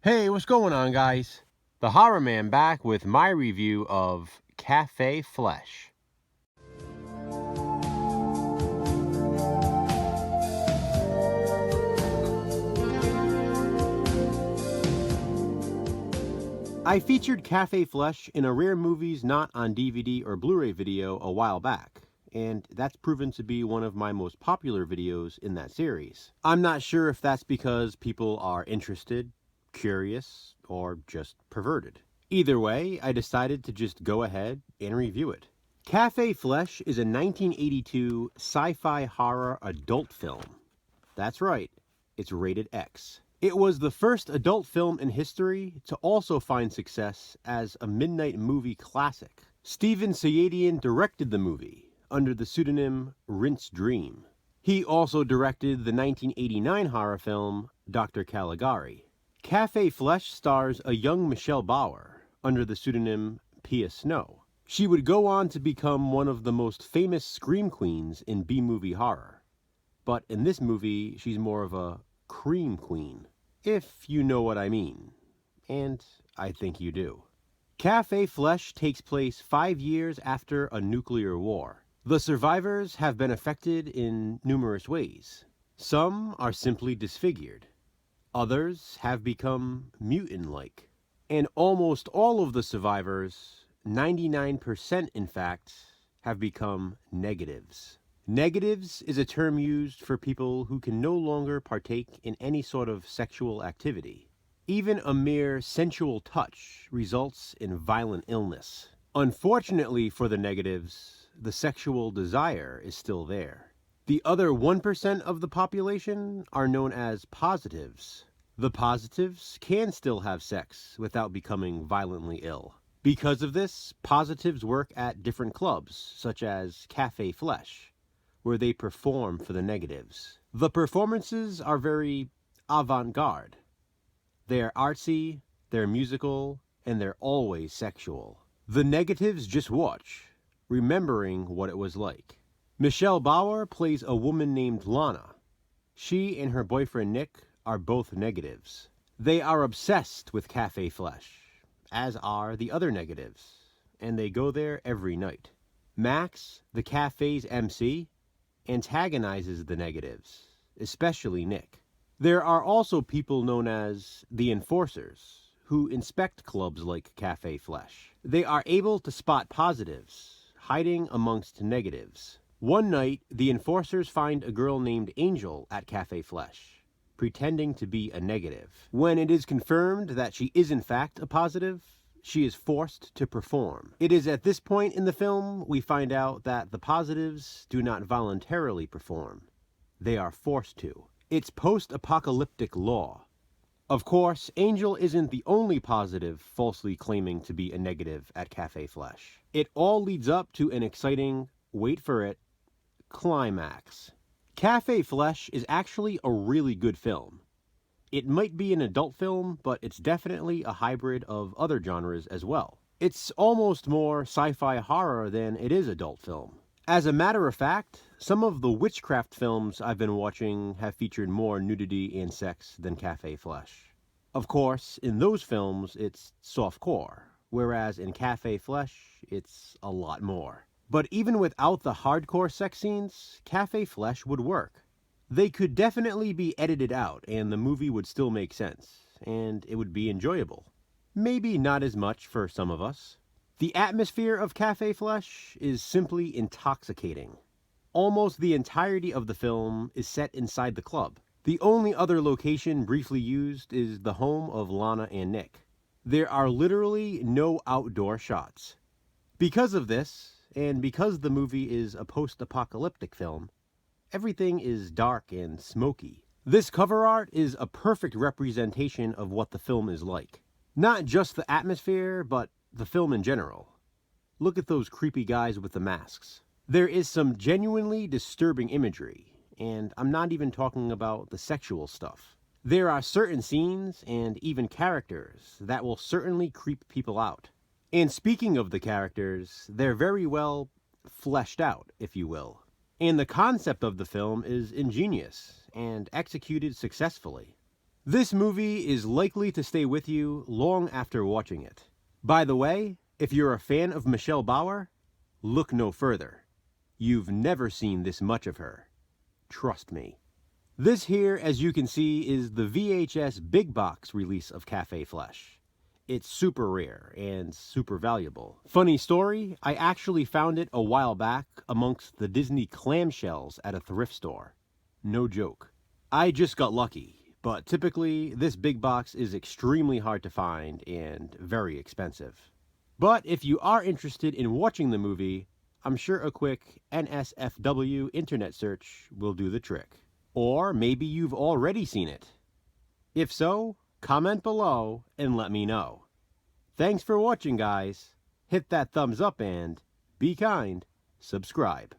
Hey, what's going on, guys? The Horror Man back with my review of Cafe Flesh. I featured Cafe Flesh in a Rare Movies Not on DVD or Blu-ray video a while back, and that's proven to be one of my most popular videos in that series. I'm not sure if that's because people are interested, curious, or just perverted. Either way, I decided to just go ahead and review it. Cafe Flesh is a 1982 sci-fi horror adult film. That's right, it's rated X. It was the first adult film in history to also find success as a midnight movie classic. Steven Sayadian directed the movie under the pseudonym Rinse Dream. He also directed the 1989 horror film Dr. Caligari. Cafe Flesh stars a young Michelle Bauer under the pseudonym Pia Snow. She would go on to become one of the most famous scream queens in B-movie horror. But in this movie, she's more of a cream queen, if you know what I mean. And I think you do. Cafe Flesh takes place 5 years after a nuclear war. The survivors have been affected in numerous ways. Some are simply disfigured. Others have become mutant-like. And almost all of the survivors, 99% in fact, have become negatives. Negatives is a term used for people who can no longer partake in any sort of sexual activity. Even a mere sensual touch results in violent illness. Unfortunately for the negatives, the sexual desire is still there. The other 1% of the population are known as positives. The positives can still have sex without becoming violently ill. Because of this, positives work at different clubs, such as Cafe Flesh, where they perform for the negatives. The performances are very avant-garde. They're artsy, they're musical, and they're always sexual. The negatives just watch, remembering what it was like. Michelle Bauer plays a woman named Lana. She and her boyfriend Nick are both negatives. They are obsessed with Cafe Flesh, as are the other negatives, and they go there every night. Max, the cafe's MC, antagonizes the negatives, especially Nick. There are also people known as the Enforcers, who inspect clubs like Cafe Flesh. They are able to spot positives, hiding amongst negatives. One night, the Enforcers find a girl named Angel at Cafe Flesh, pretending to be a negative. When it is confirmed that she is in fact a positive, she is forced to perform. It is at this point in the film we find out that the positives do not voluntarily perform. They are forced to. It's post-apocalyptic law. Of course, Angel isn't the only positive falsely claiming to be a negative at Cafe Flesh. It all leads up to an exciting, wait for it, climax. Cafe Flesh is actually a really good film. It might be an adult film, but it's definitely a hybrid of other genres as well. It's almost more sci-fi horror than it is adult film. As a matter of fact, some of the witchcraft films I've been watching have featured more nudity and sex than Cafe Flesh. Of course, in those films, it's softcore, whereas in Cafe Flesh, it's a lot more. But even without the hardcore sex scenes, Cafe Flesh would work. They could definitely be edited out, and the movie would still make sense, and it would be enjoyable. Maybe not as much for some of us. The atmosphere of Cafe Flesh is simply intoxicating. Almost the entirety of the film is set inside the club. The only other location briefly used is the home of Lana and Nick. There are literally no outdoor shots. Because of this, and because the movie is a post-apocalyptic film, everything is dark and smoky. This cover art is a perfect representation of what the film is like. Not just the atmosphere, but the film in general. Look at those creepy guys with the masks. There is some genuinely disturbing imagery, and I'm not even talking about the sexual stuff. There are certain scenes and even characters that will certainly creep people out. And speaking of the characters, they're very well fleshed out, if you will. And the concept of the film is ingenious and executed successfully. This movie is likely to stay with you long after watching it. By the way, if you're a fan of Michelle Bauer, look no further. You've never seen this much of her. Trust me. This here, as you can see, is the VHS big box release of Cafe Flesh. It's super rare and super valuable. Funny story, I actually found it a while back amongst the Disney clamshells at a thrift store. No joke. I just got lucky, but typically this big box is extremely hard to find and very expensive. But if you are interested in watching the movie, I'm sure a quick NSFW internet search will do the trick. Or maybe you've already seen it. If so, comment below and let me know. Thanks for watching, guys. Hit that thumbs up and, be kind, subscribe.